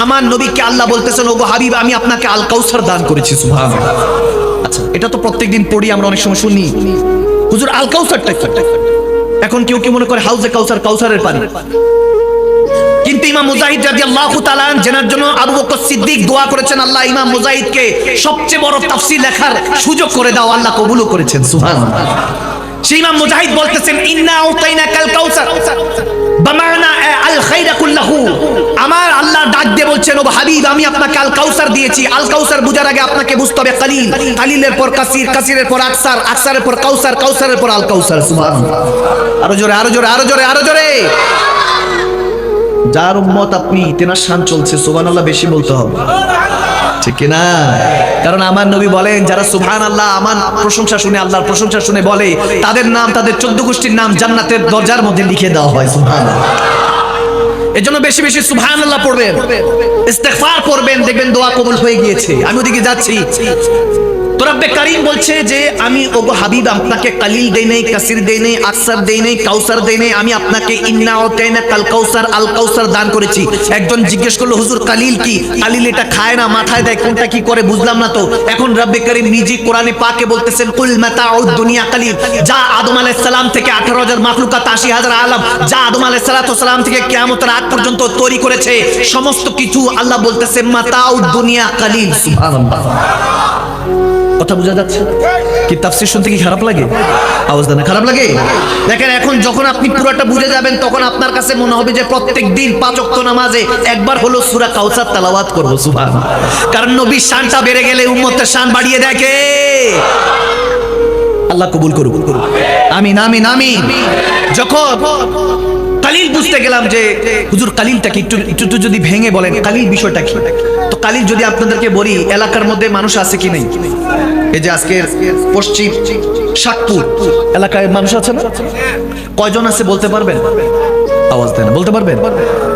আমার নবীকে আল্লাহ বলতেছেন, ওগো হাবিব আমি আপনাকে আল কাউসার দান করেছি। সুবহানাল্লাহ। আচ্ছা, এটা তো প্রত্যেকদিন পড়ি আমরা, অনেক সময় শুনি হুজুর আল কাউসারটা কি? এখন কেউ কি মনে করে হাউজে কাউসার, কাউসারের পানি। কিন্তু ইমাম মুজাহিদ রাদিয়াল্লাহু তাআলা জানার জন্য আবু বকর সিদ্দিক দোয়া করেছেন, আল্লাহ ইমাম মুজাহিদকে সবচেয়ে বড় তাফসীর লেখার সুযোগ করে দাও। আল্লাহ কবুলও করেছেন। সুবহানাল্লাহ। সেই ইমাম মুজাহিদ বলতেছেন, ইন্না আউতাইনাকাল কাউসার বামানা আল খায়রা কুল্লাহু। আমার আল্লাহ ডাক দিয়ে বলছেন, ও হাবিব আমি আপনাকে আল কাউসার দিয়েছি। আল কাউসার বুঝার আগে আপনাকে বুঝতে হবে কালিল, কালিলের পর কাসির, কাসিরের পর আকসার, আকসারের পর কাউসার, কাউসারের পর আল কাউসার। সুবহানাল্লাহ। আরো জোরে, আরো জোরে, আরো জোরে, আরো জোরে। যার উম্মত আপনি, তেনার শান চলছে, সুবহানাল্লাহ বেশি বলতে হবে, ঠিক না? কারণ আমার নবী বলেন, যারা সুবহানাল্লাহ আমার প্রশংসা শুনে, আল্লাহর প্রশংসা শুনে বলে, তাদের নাম, তাদের 14 গোষ্ঠীর নাম জান্নাতের দরজার মধ্যে লিখে দেওয়া হয়। সুবহানাল্লাহ। এজন্য বেশি বেশি সুবহানাল্লাহ পড়বেন, ইস্তিগফার করবেন, দেখবেন দোয়া কবুল হয়ে গিয়েছে। আমি ওদিকে যাচ্ছি, তো রব্বে কারীম বলছে যে আমি ওগো হাবিব আপনাকে কালিল দেই নাই, কাসির দেই নাই, আকসার দেই নাই, কাউসার দেই নাই, আমি আপনাকে ইন্না আতাইনা কাল কাউসার, আল কাউসার দান করেছি। একজন জিজ্ঞেস করলো, হুজুর কালিল কি? কালিল এটা খায় না, মাথায় দেয়, কোনটা কি করে বুঝলাম না তো। এখন রব্বে কারীম নিজে কোরআনে পাকে বলতেছেন, কুল মাতাউদ দুনিয়া কালিল। যা আদম আলাইহিস সালাম থেকে 18,000 মাখলুকাত, 80,000 আলাম, যা আদম আলাইহিস সালাম থেকে কিয়ামতের আগ পর্যন্ত তৈরি করেছে, সমস্ত কিছু আল্লাহ বলতেছেন মাতাউদ দুনিয়া কালিল। সুবহানাল্লাহ। কথা বোঝা যাচ্ছে? কি তাফসীর শুনতে কি খারাপ লাগে? আওয়াজ দেন, খারাপ লাগে? দেখেন, এখন যখন আপনি পুরোটা বুঝে যাবেন, তখন আপনার কাছে মনে হবে যে প্রত্যেক দিন 5 ওয়াক্ত নামাজে একবার হলো সূরা কাউসার তেলাওয়াত করব। সুবহানাল্লাহ। কারণ নবীর শানটা বেড়ে গেলে উম্মতের শান বাড়িয়ে দেয় কে? আল্লাহ কবুল করুক। আমিন, আমিন, আমিন। যখন কালিল বুঝতে গেলাম যে হুজুর কালিলটা কি, একটু যদি ভেঙে বলেন কালিল বিষয়টা কি। তো কালিল যদি আপনাদেরকে বলি, এলাকার মধ্যে মানুষ আছে কি নাই? এই যে আজকের পশ্চিম শাকপুর এলাকায় মানুষ আছে না? কয়জন আছে বলতে পারবেন? আওয়াজ দেন, বলতে পারবেন?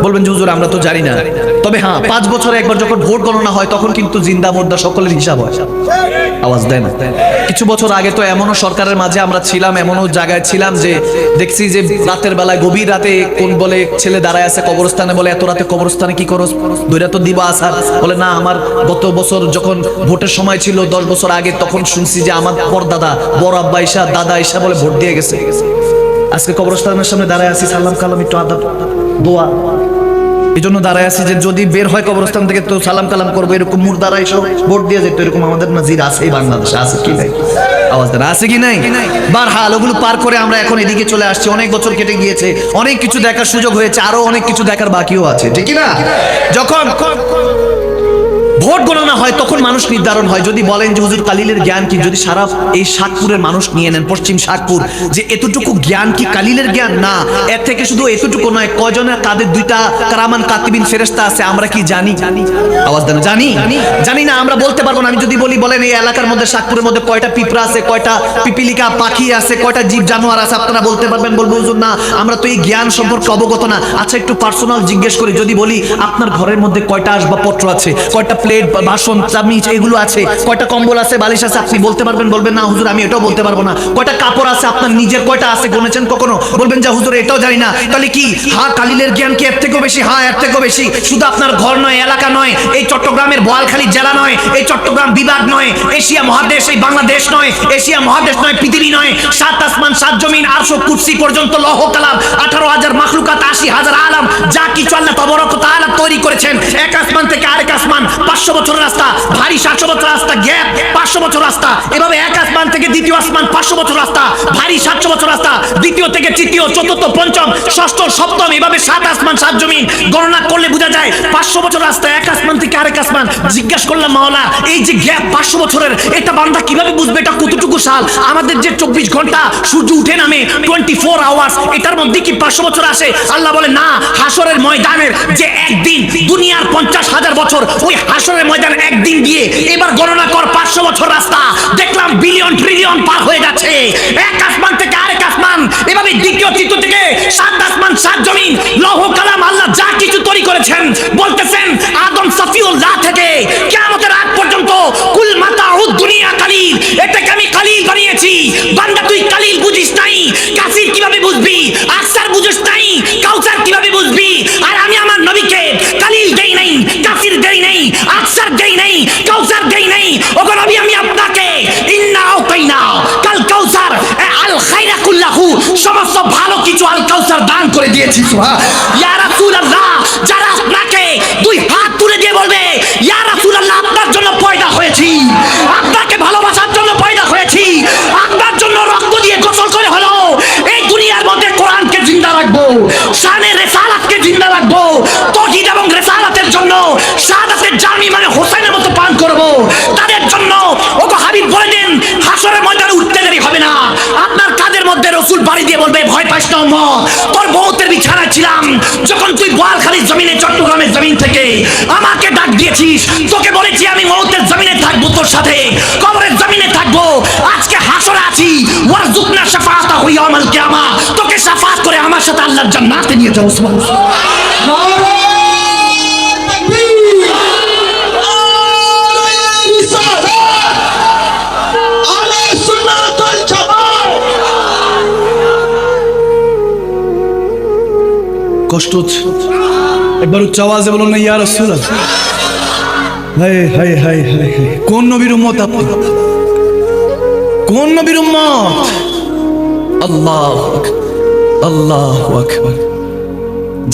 বলবেন যে হুজুর আমরা তো জানি না। তবে হ্যাঁ, 5 বছরে একবার যখন ভোট গণনা হয় তখন কিন্তু জিন্দা মুর্দা সকলের হিসাব হয়। আওয়াজ দেন। কিছু বছর আগে তো এমনও সরকারের মাঝে আমরা ছিলাম, এমনও জায়গায় ছিলাম যে দেখছি যে রাতের বেলায়, গভীর রাতে কোন বলে ছেলে দাঁড়ায় আছে কবরস্থানে, বলে এত রাতে কবরস্থানে কি করো? দৈরা তো দিবা আসার। বলে না, আমার গত বছর যখন ভোটের সময় ছিল 10 বছর আগে, তখন শুনছি যে আমার পরদাদা, বড় আব্বা ঈশা, দাদা ঈশা বলে ভোট দিয়ে গেছে। আজকে কবরস্থানের সামনে দাঁড়ায় আছি, সালাম কালাম, একটু আদাব দোয়া, এই জন্য দাঁড়ায় আছি যে যদি বের হয় কবরস্থান থেকে তো সালাম কালাম করবো, এরকম মুর্দারা এসব ভোট দিয়ে যেত। এরকম আমাদের নজির আছে এই বাংলাদেশে, আছে কি নাই? আওয়াজ দেন, আছে কি নাই? বারহাল ওগুলো পার করে আমরা এখন এদিকে চলে আসছি। অনেক বছর কেটে গিয়েছে, অনেক কিছু দেখার সুযোগ হয়েছে, আরো অনেক কিছু দেখার বাকিও আছে, ঠিক না? যখন ভোট গণনা হয় তখন মানুষ নির্ধারণ হয়। যদি বলেন যে হুজুর কালিলের জ্ঞান কি, যদি সারা এই শাকপুরের মানুষ নিয়ে নেন, পশ্চিম শাকপুর, যে এতটুকু জ্ঞান কি কালিলের জ্ঞান? না, এর থেকে শুধু এতটুকু নয়, কয়জনের কাদের 2টা কারামান কাতিবিন ফেরেশতা আছে আমরা কি জানি? আওয়াজ দেন, জানি? জানি না, আমরা বলতে পারবো না। আমি যদি বলি, বলেন এই এলাকার মধ্যে, শাকপুরের মধ্যে কয়টা পিঁপড়া আছে, কয়টা পিপিলিকা পাখি আছে, কয়টা জীব জানোয়ার আছে, আপনারা বলতে পারবেন? বলবো হুজুর না, আমরা তো এই জ্ঞান সম্পর্কে অবগত না। আচ্ছা, একটু পার্সোনাল জিজ্ঞেস করি, যদি বলি আপনার ঘরের মধ্যে কয়টা আসবাবপত্র আছে, কয়টা প্লেট, বাসন, চামচ এগুলো আছে, কয়টা কম্বল আছে, বালিশ আছে, আপনি বলতে পারবেন? বলবেন না হুজুর আমি এটাও বলতে পারবো না। কয়টা কাপড় আছে আপনার নিজের, কয়টা আছে, গুনেছেন কখনো? বলবেন যে হুজুর এটাও জানি না। তাহলে কি হ্যাঁ কালিলের জ্ঞান কি এর থেকেও বেশি? হ্যাঁ, এর থেকেও বেশি। শুধু আপনার ঘর নয়, এলাকা নয়, এই চট্টগ্রামের বোয়ালখালী জেলা নয়, এই চট্টগ্রাম বিভাগ নয়, এশিয়া মহাদেশ, এই বাংলাদেশ নয়, এশিয়া মহাদেশ নয়, পৃথিবী নয়, 7 আসমান 7 জমিন, আরশ কুরসি পর্যন্ত, লৌহ কালাম, 18,000 মাখলুকাত, 80,000 আলাম, যা কিছু আল্লাহ তাবারক ওয়া তাআলা তৈরি করেছেন, এক আসমান থেকে আরেক আসমান 500 বছরের রাস্তা, ভারী 700 বছর রাস্তা, গ্যাপ 500 বছর রাস্তা, এভাবে এক আসমান থেকে দ্বিতীয় আসমান 500 বছর রাস্তা, ভারী 700 বছর রাস্তা, দ্বিতীয় থেকে তৃতীয়, চতুর্থ, পঞ্চম, ষষ্ঠ, সপ্তম, এভাবে 7 আসমান 7 জমিন গণনা করলে বোঝা যায় 500 বছর রাস্তা, এক আসমান থেকে আরেক আসমান। জিজ্ঞেস করলাম মাওলা, এই যে গ্যাপ 500 বছরের, এটা বান্দা কিভাবে বুঝবে এটা কতটুকু সাল? আমাদের যে 24 ঘন্টা সূর্য উঠে নামে, 24 আওয়ার্স, এটার মধ্যে কি 500 বছর আসে? আল্লাহ বলে না, হাসরের ময়দানের যে একদিন, দুনিয়ার 50,000 বছর, ওই হাসরের ময়দান একদিন দিয়ে এবার গণনা কর 500 বছর রাস্তা। দেখলাম বিলিয়ন ট্রিলিয়ন পার হয়ে যাচ্ছে, এক আসমান থেকে আরেক আসমান, এভাবে দ্বিতীয় তৃতীয় থেকে 7 আসমান 7 জমিন, লৌহ কালাম, আল্লাহ যা কিছু তৈরি করেছেন, বলতেছেন আদম সফিউল্লাহ থেকে কিয়ামতের আগ পর্যন্ত কুল মাতাউদ দুনিয়া কালিল, এটাকে আমি কালিল বানিয়েছি। বান্দা তুই কালিল বুঝিস নাই, কাসির কিভাবে বুঝবি? আকসার বুঝিস নাই, কাউসার কিভাবে বুঝবি? আর আমি আমার নবীকে কালিল দেই নাই, কাসির ওগো নবী আমি আপনাকে ইন্না আতাইনা কাল কাউসার আল খায়রা কুল্লাহু সমস্ত ভালো কিছু আল কাউসার দান করে দিয়েছি। সুবহান ইয়া রাসূলুল্লাহ, যারা আপনাকে দুই হাত তুলে দিয়ে বলবে ইয়া রাসূলুল্লাহ আপনার জন্য পয়দা হয়েছি, আপনাকে ভালোবাসার জন্য পয়দা হয়েছি, আপনার জন্য রক্ত দিয়ে গোসল করে হলো এই দুনিয়ার মধ্যে কোরআনকে জিন্দা রাখবো, শানে রিসালাতকে জিন্দা রাখবো, তাওহীদ এবং রিসালাতের জন্য শাহাদাতের জামি মানে হোসেনের মতো পান করব, তাদের জন্য ওগো হাবিব বলে দেন হাসরের ময়দানে উঠতে দেরি হবে না। আপনার কাদের মধ্যে রাসূল বাড়ি দিয়ে বলবে ভয় পাস না উম্মত, তোর বহুতের বিছানায় ছিলাম যখন তুই বোয়ালখালীর জমিনে চট্টগ্রামের জমিন থেকে আমাকে ডাক দিয়েছিস, তোকে বলেছি আমি মওতের জমিনে থাকবো তোর সাথে, কবরের জমিনে থাকবো, আজকে হাসরে আছি ওয়ারজুকনা শাফাআতাহু ইয়াউমাল কিয়ামা, তোকে শাফাআত করে আমার সাথে আল্লাহর জান্নাতে নিয়ে যাও। সুবহানাল্লাহ। কষ্ট হচ্ছে, একবার উচ্চ আওয়াজে বলুন না ইয়া রাসূলুল্লাহ। হায় হায় হায় হায়, কোন নবীর উম্মত আপনি, কোন নবীর উম্মত? আল্লাহু আকবার, আল্লাহু আকবার।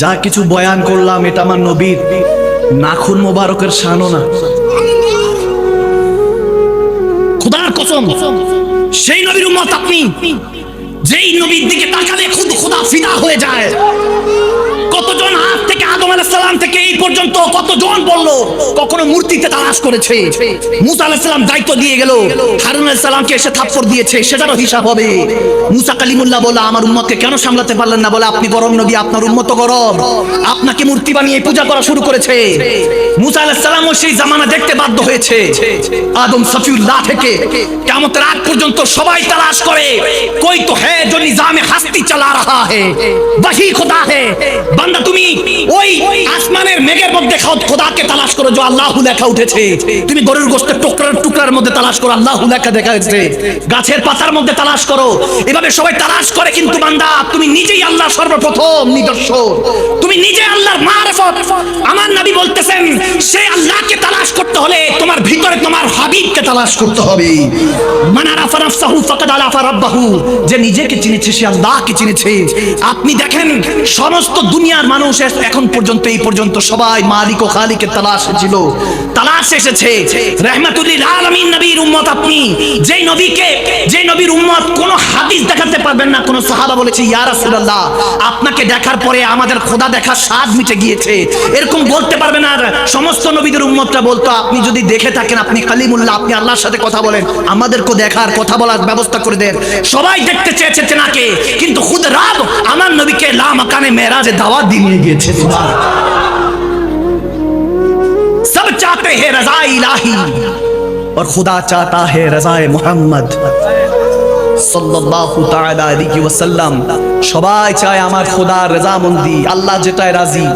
যা কিছু বয়ান করলাম এটা আমার নবীর নাখুন মোবারকের শানও না, খোদার কসম সেই নবীর উম্মত আপনি যেই নবীর দিকে তাকালে খুদ খোদা ফিদা হয়ে যায়। কতজন হাত থেকে আদম আলাইহিস সালাম থেকে এই পর্যন্ত কতজন বললো কখনো মূর্তিতে তালাশ করেছে, মুসা আলাইহিস সালাম দায়িত্ব দিয়ে গেল, হারুন আলাইহিস সালামকে এসে থাপ্পড় দিয়েছে, সেটারও হিসাব হবে। মুসা কালিমুল্লাহ বলে আমার উম্মতকে কেন সামলাতে পারলেন না, বলে আপনি গরম নবী, আপনার উম্মত গরম, আপনাকে মূর্তি বানিয়ে পূজা করা শুরু করেছে। মুসা আলাইহিস সালামও সেই জামানা দেখতে বাধ্য হয়েছে। আদম সফিউল্লাহ থেকে কিয়ামতের আগ পর্যন্ত সবাই তালাশ করে, কোই তো है जो निजाम हस्ती चला रहा है वही खुदा है। বান্দা তুমি ওই আসমানের মেঘের মধ্যে খোদাকে তালাশ করো, যে আল্লাহু লেখা উঠেছে। তুমি গরুর গোশতের টুকরার টুকরার মধ্যে তালাশ করো, আল্লাহু লেখা দেখা যাচ্ছে। গাছের পাতার মধ্যে তালাশ করো, এভাবে সবাই তালাশ করে, কিন্তু বান্দা তুমি নিজেই আল্লাহ সর্বপ্রথম নিদর্শন, তুমি নিজে আল্লাহর মারিফত। আমার নবী বলতেছেন সেই আল্লাহকে তালাশ করতে হলে তোমার ভিতরে তোমার হাবিবকে তালাশ করতে হবে। মান আরাফা নাফসাহু ফাকাদ আরাফা রাব্বাহু, যে নিজেকে চিনেছে সে আল্লাহকে চিনেছে। আপনি দেখেন সমস্ত দুনিয়ার মানুষ এখন পর্যন্ত এই পর্যন্ত সবাই মালিক ও খালিকের তালাশ ছিল, তালাশ এসেছে। রাহমাতুল লিল আলামিন নবীর উম্মত আপনি, যেই নবীকে, যেই নবীর উম্মত কোন হাদিস দেখাতে পারবেন না কোন সাহাবা বলেছে ইয়া রাসূলুল্লাহ আপনাকে দেখার পরে আমাদের খোদা দেখার স্বাদ মিটে গিয়েছে, এরকম বলতে পারবে না। সমস্ত নবীদের উম্মতরা বলতো আপনি যদি দেখে থাকেন আপনি কালিমুল্লাহ, আপনি আল্লাহর সাথে কথা বলেন, আমাদেরকে দেখার কথা বলার ব্যবস্থা করে দেন। সবাই দেখতে চেয়েছে তেনাকে, কিন্তু খুদ রব আমার নবীকে লা মাকানে মেরাজে দাওয়াত দিয়ে নিয়ে গিয়েছে। सब चाहते हैं रज़ा इलाही और खुदा चाहता है रज़ाए मोहम्मद সাল্লাল্লাহু তাআলা আলাইহি ওয়াসাল্লাম। সবাই চায় আমার খোদার রজামন্দি, আল্লাহ যেটায় রাজি,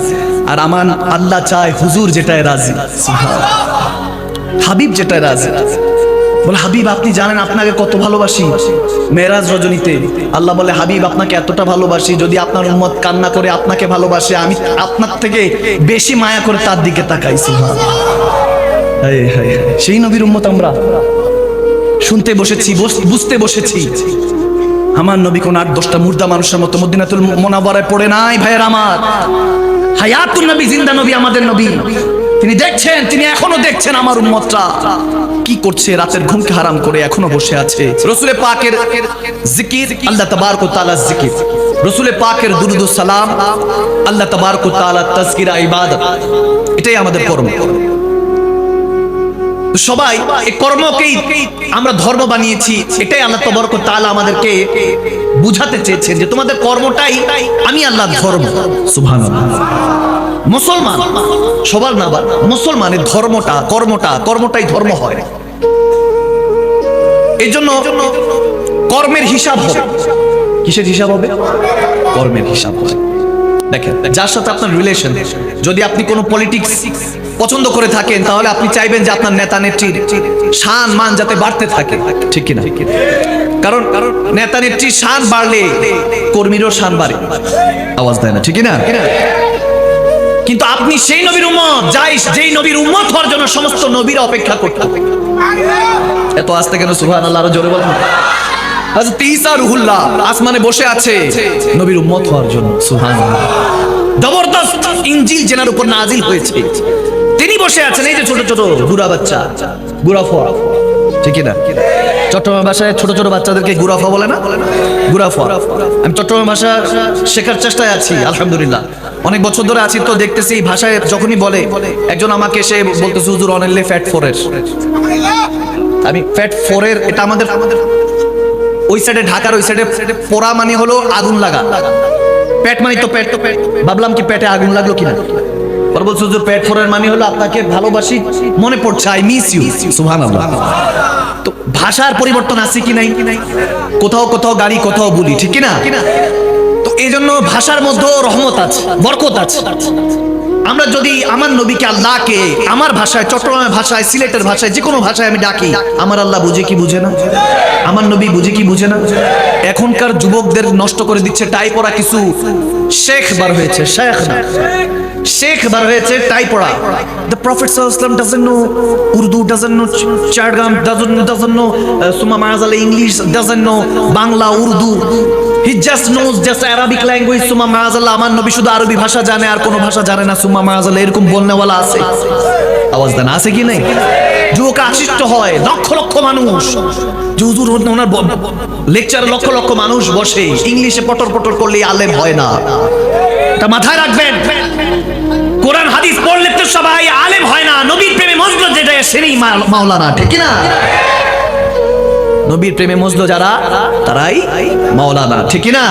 আর আমার আল্লাহ চায় হুজুর যেটায় রাজি, সুবহানাল্লাহ, হাবিব যেটায় রাজি। বলে হাবিব আপনি জানেন আপনাকে কত ভালোবাসি। মেরাজ রজনীতে আল্লাহ বলে হাবিব আপনাকে এতটা ভালোবাসি, যদি আপনার উম্মত কান্না করে আপনাকে ভালোবাসে আমি আপনার থেকে বেশি মায়া করে তার দিকে তাকাই। সুবহানাল্লাহ, সেই নবীর উম্মত আমরা শুনতে বসেছি, বুঝতে বসেছি। আমার নবী কোন ৮-১০টা মুর্দা মানুষের মতো মদিনাতুল মুনাওয়ারায় পড়ে নাই ভাইয়ের আমার। হায়াতুন নবী, জিন্দা নবী, আমাদের নবী। তিনি দেখছেন, তিনি এখনো দেখছেন আমার উম্মতরা কি করছে, রাতের ঘুমকে হারাম করে এখনো বসে আছে। রাসূল পাকের জিকির, আল্লাহ তাবারক ওয়া তাআলার জিকির, রাসূল পাকের দুরুদ ও সালাম, আল্লাহ তাবারক ওয়া তাআলার তাজকিরা, ইবাদত, এটাই আমাদের কর্ম। সবাই এই কর্মকেই আমরা ধর্ম বানিয়েছি, এটাই আল্লাহ তাবারক ওয়া তাআলা আমাদেরকে বুঝাতে চেয়েছেন যে তোমাদের কর্মটাই আমি আল্লাহর ধর্ম। সুবহানাল্লাহ। মুসলমান সবার না, মুসলমানের কর্মটাই ধর্ম হয়। এই জন্য কর্মের হিসাব হবে। কিসের হিসাব হবে? কর্মের হিসাব হবে। দেখেন যার সাথে আপনার রিলেশন, যদি আপনি কোনো পলিটিক্স পছন্দ করে থাকেন তাহলে আপনি চাইবেন যে আপনার নেতা নেত্রীর শান মান যাতে বাড়তে থাকে, ঠিক কিনা? কারণ নেতা নেত্রীর শান বাড়লে কর্মীরও শান বাড়ে, আওয়াজ দেয় না, ঠিক কিনা? কিন্তু আপনি সেই নবীর উম্মত যেই নবীর উম্মত হওয়ার জন্য সমস্ত নবীরা অপেক্ষা করতেন। এত আস্তে কেন সুবহানাল্লাহ, আরো জোরে বলেন। হযরত ঈসা রুহুল্লাহ আসমানে বসে আছে নবীর উম্মত হওয়ার জন্য। সুবহানাল্লাহ, জবরদস্ত ইনজিল যেনার উপর নাজিল হয়েছে, তিনি বসে আছেন। এই যে ছোট ছোট গুড়া বাচ্চা, গুড়াফা, ঠিক না? চট্টগ্রাম ভাষায় ছোট ছোট বাচ্চাদেরকে গুড়াফা বলে না? গুড়াফা। আমি চট্টগ্রাম ভাষা শেখার চেষ্টায় আছি, আলহামদুলিল্লাহ অনেক বছর ধরে আছি। তো দেখতেছি এই ভাষায় যখনই বলে, একজন আমাকে এসে বলতেছে হুজুর অনলি ফ্যাট 4-এর। আমি ফ্যাট 4-এর, এটা আমাদের ওই সাইডে, ঢাকার ওই সাইডে পোড়া মানে হলো আগুন লাগা, পেট মানে তো পেট। ভাবলাম কি পেটে আগুন লাগলো কিনা। পরে বলছে হুজুর পেট 4-এর মানে হলো আপনাকে ভালোবাসি, মনে পড়ছে, আই মিস ইউ। সুবহানাল্লাহ। তো ভাষার পরিবর্তন আছে কি নাই? কোথাও কোথাও গাড়ি, কোথাও বলি, ঠিক কি না? তো এই জন্য ভাষার মধ্যে রহমত আছে, বরকত আছে। আমরা যদি আমার নবীকে, আল্লাহকে আমার ভাষায়, চট্টগ্রামের ভাষায়, সিলেটের ভাষায়, যে কোনো ভাষায় আমি ডাকি, আমার আল্লাহ বুঝে কি বুঝে না? আমার নবী বুঝে কি বুঝে না? এখনকার যুবকদের নষ্ট করে দিচ্ছে টাই পড়া কিছু শেখ বার হয়েছে, শেখ বার হয়েছে টাই পড়া। The Prophet ﷺ doesn't know Urdu, doesn't know Chardgam, doesn't know Summa Ma'azala English, doesn't know Bangla, Urdu. He just knows just Arabic language. Summa Ma'azala, আমার নবী শুধু আরবি ভাষা জানে, আর কোনো ভাষা জানে না। সুম্মা মাআযাল্লাহ, এরকম বলনেওয়ালা আছে, আওয়াজ দেন, আছে কি নাই? যুবক আকৃষ্ট হয়, লক্ষ লক্ষ মানুষ, হুজুর ওনার লেকচারে লক্ষ লক্ষ মানুষ বসে, ইংলিশে পটর পটর করলে আলেম হয় না। এটা মাথায় রাখবেন। কোরআন হাদিস পড়লে তো সবাই আলেম হয় না। নবীর প্রেমে মজলো যেটা, সেই মাওলানা, ঠিক না? নবীর প্রেমে মজলো যারা, তারাই মাওলানা, ঠিক না?